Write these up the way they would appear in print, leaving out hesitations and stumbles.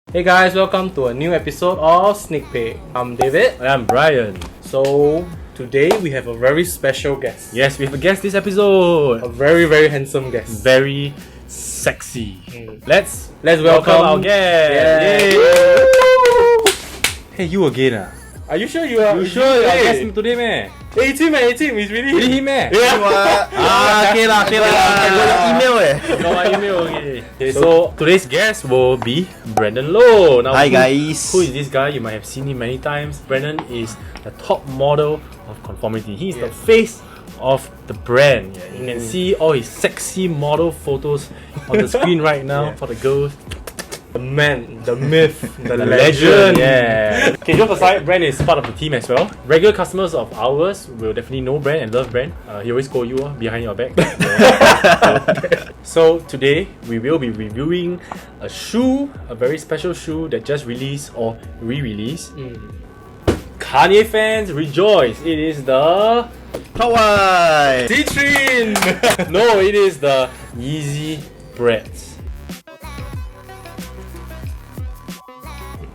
Hey guys, welcome to a new episode of Sneak Peek. I'm David. And I'm Brian. So today we have a very special guest. Yes, we have a guest this episode. A very handsome guest. Very sexy. Let's welcome our guest. Yeah. Yay. Hey, you again? Are you sure you are? You sure you are guest today, man? Hey, it's him, it's really Really him, man? Yeah. Okay lah. I got your email Got my email, okay. So today's guest will be Brandon Low. Now, Hi guys. Who is this guy? You might have seen him many times. Brandon is the top model of Conformity. He is the face of the brand. Yeah, you can see all his sexy model photos on the screen right now for the girls. The man, the myth, the legend. Yeah. Okay, jokes aside, Brand is part of the team as well. Regular customers of ours will definitely know Brand and love Brand. He always call you behind your back. So today we will be reviewing a shoe, a very special shoe that just released or re-released. Kanye fans rejoice! It is the Hawaii. Citrine. no, it is the YEEZY Bread.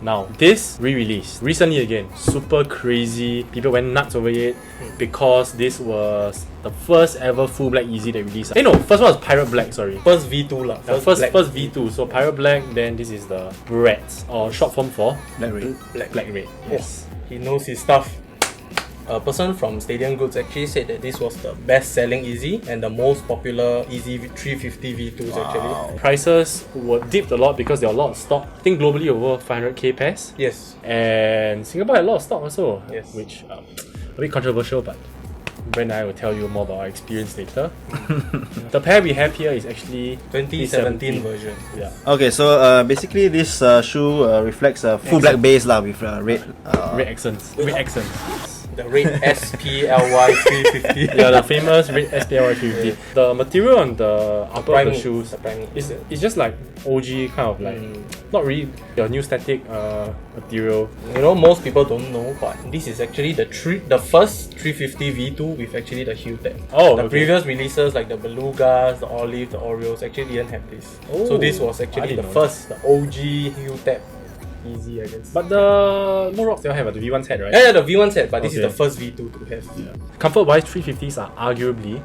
Now, this re-release recently again, super crazy. People went nuts over it because this was the first ever full black Yeezy they released. No, first one was Pirate Black, sorry. First V2 lah. First V2. So Pirate Black, then this is the Bread, or short form for Black Red. Black Red. Yes. He knows his stuff. A person from Stadium Goods actually said that this was the best-selling Yeezy and the most popular Yeezy 350 V2s actually. Prices were dipped a lot because there are a lot of stock. I think globally over 500k pairs. Yes. And Singapore had a lot of stock also. Yes. Which a bit controversial, but Brent and I will tell you more about our experience later. The pair we have here is actually 2017 version. Yeah. Okay, so basically this shoe reflects a full black base lah with red. Red accents. Red accents. The red SPLY 350. Yeah, the famous red SPLY 350. The material on the upper of the shoes is just like OG kind of like not really your new static material. You know, most people don't know, but this is actually the first 350 V2 with actually the heel tab. Oh, the previous releases like the Belugas, the Olive, the Oreos actually didn't have this. Oh, so this was actually the first, the OG heel tab Yeezy, I guess. But the no rocks they all have the V1 set, right? Yeah, the V1 set, but this is the first V2 to have. Yeah. Comfort-wise, 350s are arguably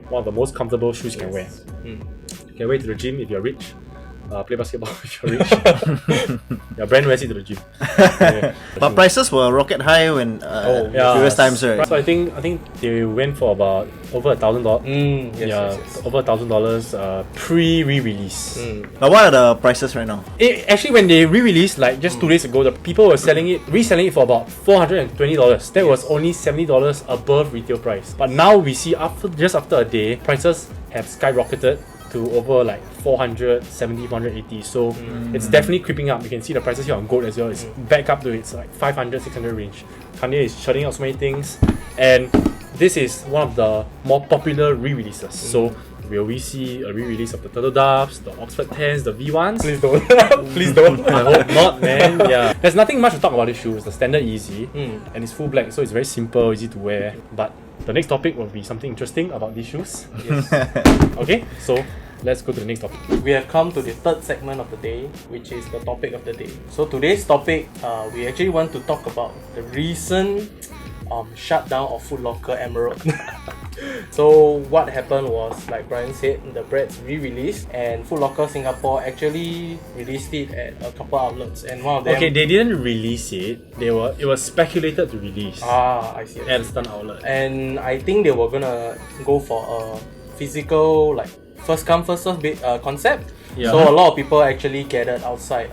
one of the most comfortable shoes you can wear. You can wear to the gym if you're rich. Play basketball if you're rich. Your brand wears it to the gym. But prices were rocket high when previous times, right? So I think they went for about over $1,000. Yes. Over $1,000 pre-re-release. But what are the prices right now? Actually, when they re-released, like just 2 days ago, the people were reselling it for about $420. That was only $70 above retail price. But now we see just after a day, prices have skyrocketed to over like 470, 480. So it's definitely creeping up. You can see the prices here on gold as well. It's back up to its like 500, 600 range. Kanye is shutting out so many things, and this is one of the more popular re-releases. So will we see a re-release of the Turtle Doves, the Oxford 10s, the V1s? Please don't. Please don't. I hope not, man. Yeah. There's nothing much to talk about this shoe. It's the standard Yeezy, and it's full black, so it's very simple, easy to wear. But the next topic will be something interesting about these shoes. Yes. Okay, so let's go to the next topic. We have come to the third segment of the day, which is the topic of the day. So today's topic, we actually want to talk about the recent shutdown of Footlocker Emerald. So what happened was, like Brian said, the Breads re-released, and Footlocker Singapore actually released it at a couple outlets, and one of them... Okay, they didn't release it. It was speculated to release. I see. At a certain outlet. And I think they were gonna go for a physical, like, first come first serve concept. Yeah. So a lot of people actually gathered outside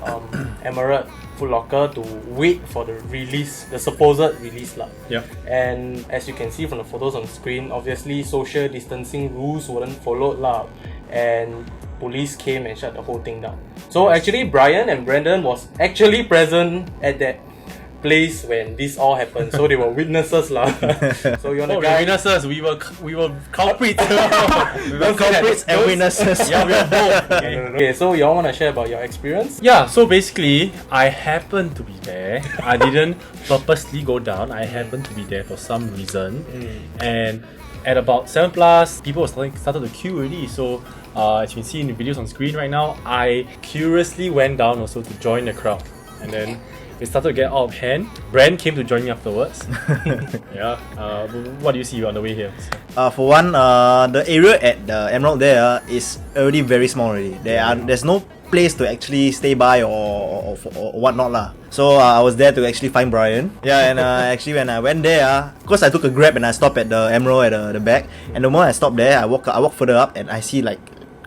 Emerald Footlocker to wait for the release, the supposed release lah. Yeah. And as you can see from the photos on screen, obviously social distancing rules weren't followed lah, and police came and shut the whole thing down. So actually Brian and Brandon was actually present at that place when this all happened, so they were witnesses lah. So you wanna guide? Witnesses, we were culprits. We were culprits and witnesses. Yeah, we are both. Okay, so y'all wanna share about your experience? Yeah, so basically, I happened to be there. I didn't purposely go down. I happened to be there for some reason, and at about 7+, people started to queue already. So As you can see in the videos on screen right now, I curiously went down also to join the crowd, and then it started to get out of hand. Brand came to join me afterwards. Yeah. What do you see on the way here? For one, the area at the Emerald there is already very small already. There's no place to actually stay by or whatnot lah. So I was there to actually find Brian. Yeah, and actually when I went there, because I took a Grab and I stopped at the Emerald at the back. And the moment I stopped there, I walk further up and I see like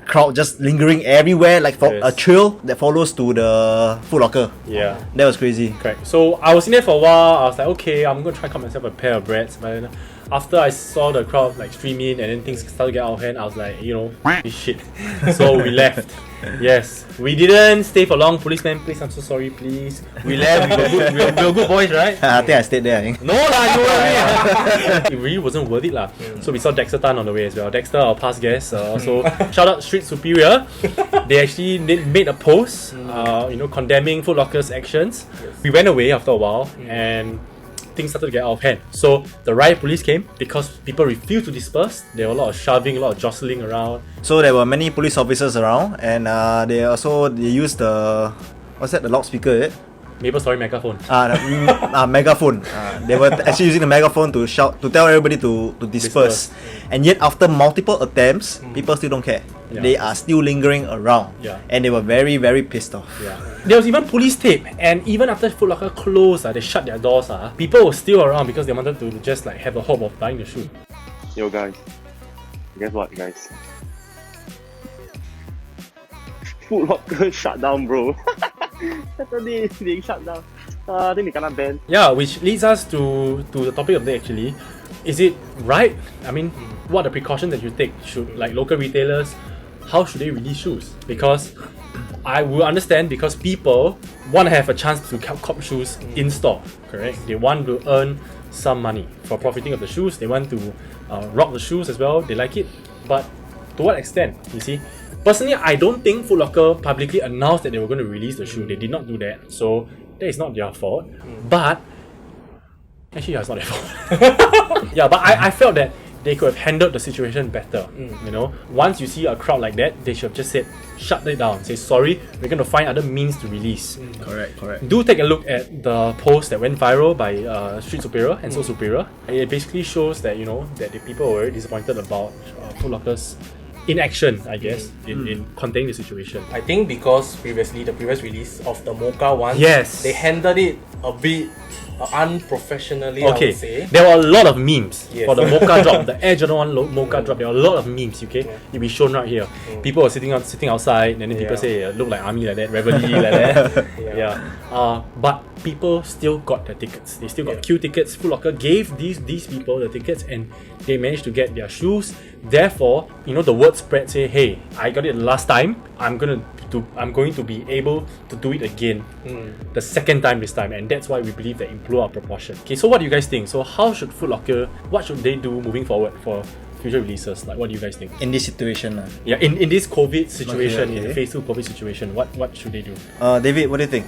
crowd just lingering everywhere, like for a trail that follows to the Footlocker. Yeah, that was crazy. Correct. So I was in there for a while. I was like, okay, I'm gonna try to cut myself a pair of breads. But then after I saw the crowd like stream in and then things started to get out of hand, I was like, this shit. So we left. Yes, we didn't stay for long. Policeman, please, I'm so sorry, please. We left. We were good boys, right? I think I stayed there. I think. No lah, you were. It really wasn't worth it lah. So we saw Dexter Tan on the way as well. Dexter, our past guest. So shout out Street Superior. They actually made a post, condemning Footlocker's actions. We went away after a while and things started to get out of hand. So the riot police came because people refused to disperse. There were a lot of shoving, a lot of jostling around. So there were many police officers around, and they used the loudspeaker, is it? Maple Story megaphone. Megaphone. They were actually using the megaphone to shout, to tell everybody to disperse. And yet after multiple attempts, people still don't care. Yeah. They are still lingering around. Yeah. And they were very, very pissed off. Yeah. There was even police tape, and even after Footlocker closed, they shut their doors. People were still around because they wanted to just like have a hope of buying the shoe. Yo guys, guess what guys? Footlocker shut down, bro. Saturday they shut down. I think they cannot ban. Yeah, which leads us to the topic of the day actually. Is it right? I mean, what are the precautions that you take? Should like local retailers, how should they release shoes? Because I will understand because people want to have a chance to cop shoes in store, correct? They want to earn some money for profiting of the shoes. They want to rock the shoes as well. They like it, but to what extent? You see, personally, I don't think Footlocker publicly announced that they were going to release the shoe. They did not do that, so that is not their fault. But actually, it's not their fault. Yeah, but I felt that they could have handled the situation better. Once you see a crowd like that, they should have just said, shut it down. Say sorry, we're going to find other means to release. Correct. Do take a look at the post that went viral by Street Superior and Solesuperior. It basically shows that that the people were disappointed about Footlocker's inaction, I guess, in containing the situation. I think because the previous release of the Mocha one, yes, they handled it a bit unprofessionally, I would say. There were a lot of memes for the Mocha drop, the Air Jordan 1 Mocha drop. There were a lot of memes, okay? It'll be shown right here. People were sitting outside, and then people say, look like army like that, reveille like that. But people still got their tickets. They still got queue tickets. Footlocker gave these people the tickets, and they managed to get their shoes. Therefore, the word spread, say, hey, I got it last time. I'm going to be able to do it again the second time this time, and that's why we believe that it blew out proportion. Okay, so what do you guys think? So how should Footlocker, what should they do moving forward for future releases? Like, what do you guys think? In this situation, yeah, in this COVID situation, in the phase 2 COVID situation, what should they do? David, what do you think?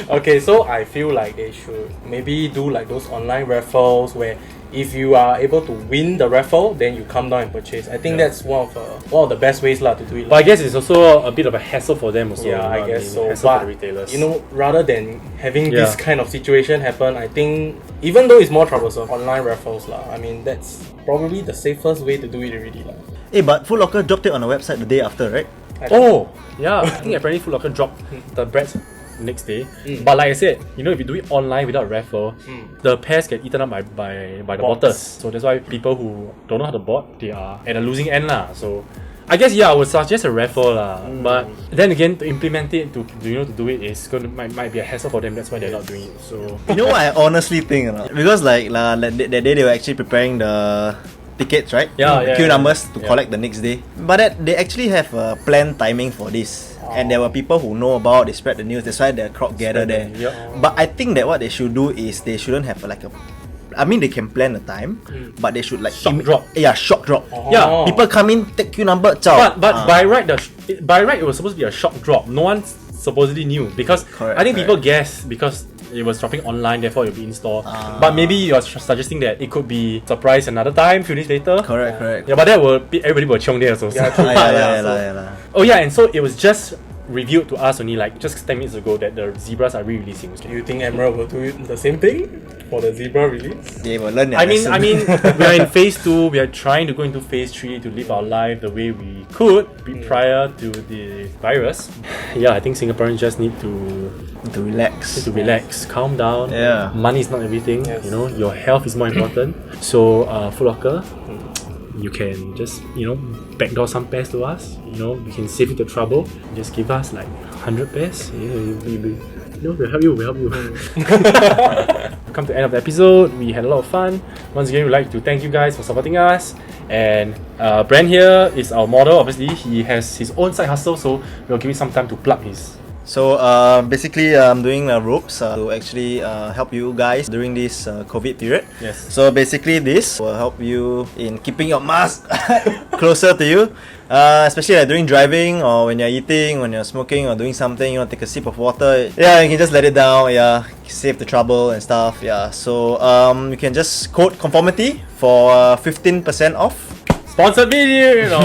Okay, so I feel like they should maybe do like those online raffles where if you are able to win the raffle, then you come down and purchase. I think that's one of the best ways to do it. But I guess it's also a bit of a hassle for them also. Yeah, I guess so. Hassle for the retailers. Rather than having this kind of situation happen, I think even though it's more troublesome, online raffles I mean, that's probably the safest way to do it already Hey, but Footlocker dropped it on the website the day after, right? Yeah. I think apparently Footlocker dropped the breads next day. But like I said, if you do it online without a raffle, the pairs get eaten up by the botters. So that's why people who don't know how to bot, they are at a losing end So I guess I would suggest a raffle but then again, to implement it, to do it is might be a hassle for them. That's why they're not doing it. So what I honestly think, because that day they were actually preparing the tickets, right? Queue numbers to collect the next day. But they actually have a planned timing for this. And there were people who know about, they spread the news, that's why the crowd gathered there. But I think that what they should do is they shouldn't have they can plan the time, but they should shock drop. Yeah, shock drop. Yeah, people come in, take queue number, ciao. But by right, it was supposed to be a shock drop. No one supposedly knew because I think people guessed because it was dropping online, therefore it'll be in store. But maybe you're suggesting that it could be surprise another time, few days later. Correct. Yeah, but that will be everybody will chiong there also. Yeah, true. Yeah. Oh yeah, and so it was just revealed to us only like just 10 minutes ago that the zebras are re-releasing. Do you think Emerald will do the same thing for the zebra release? They will learn their I mean, lesson. we are in phase 2. We are trying to go into phase 3 to live our life the way we could prior to the virus. Yeah, I think Singaporeans just need to relax. Calm down. Yeah. Money is not everything. Yes. You know, your health is more important. So, Footlocker, you can just backdoor some pairs to us. We can save you the trouble. Just give us like 100 pairs. We'll help you. Come to the end of the episode. We had a lot of fun. Once again, we'd like to thank you guys for supporting us. And Brand here is our model. Obviously, he has his own side hustle, so we'll give him some time to plug his. So basically, I'm doing ropes to actually help you guys during this COVID period. Yes. So basically, this will help you in keeping your mask closer to you, especially like during driving or when you're eating, when you're smoking or doing something. You want to take a sip of water. Yeah, you can just let it down. Yeah, save the trouble and stuff. Yeah. So you can just code Conformity for 15% off. Sponsored video! No,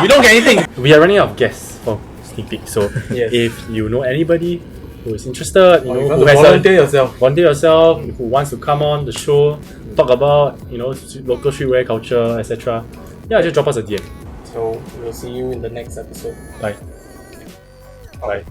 we don't get anything. We are running out of guests for sneak peek. So Yes. if you know anybody who is interested, Or who you want to has volunteer yourself. who wants to come on the show, talk about local streetwear culture, etc. Yeah, just drop us a DM. So we'll see you in the next episode. Bye. Bye.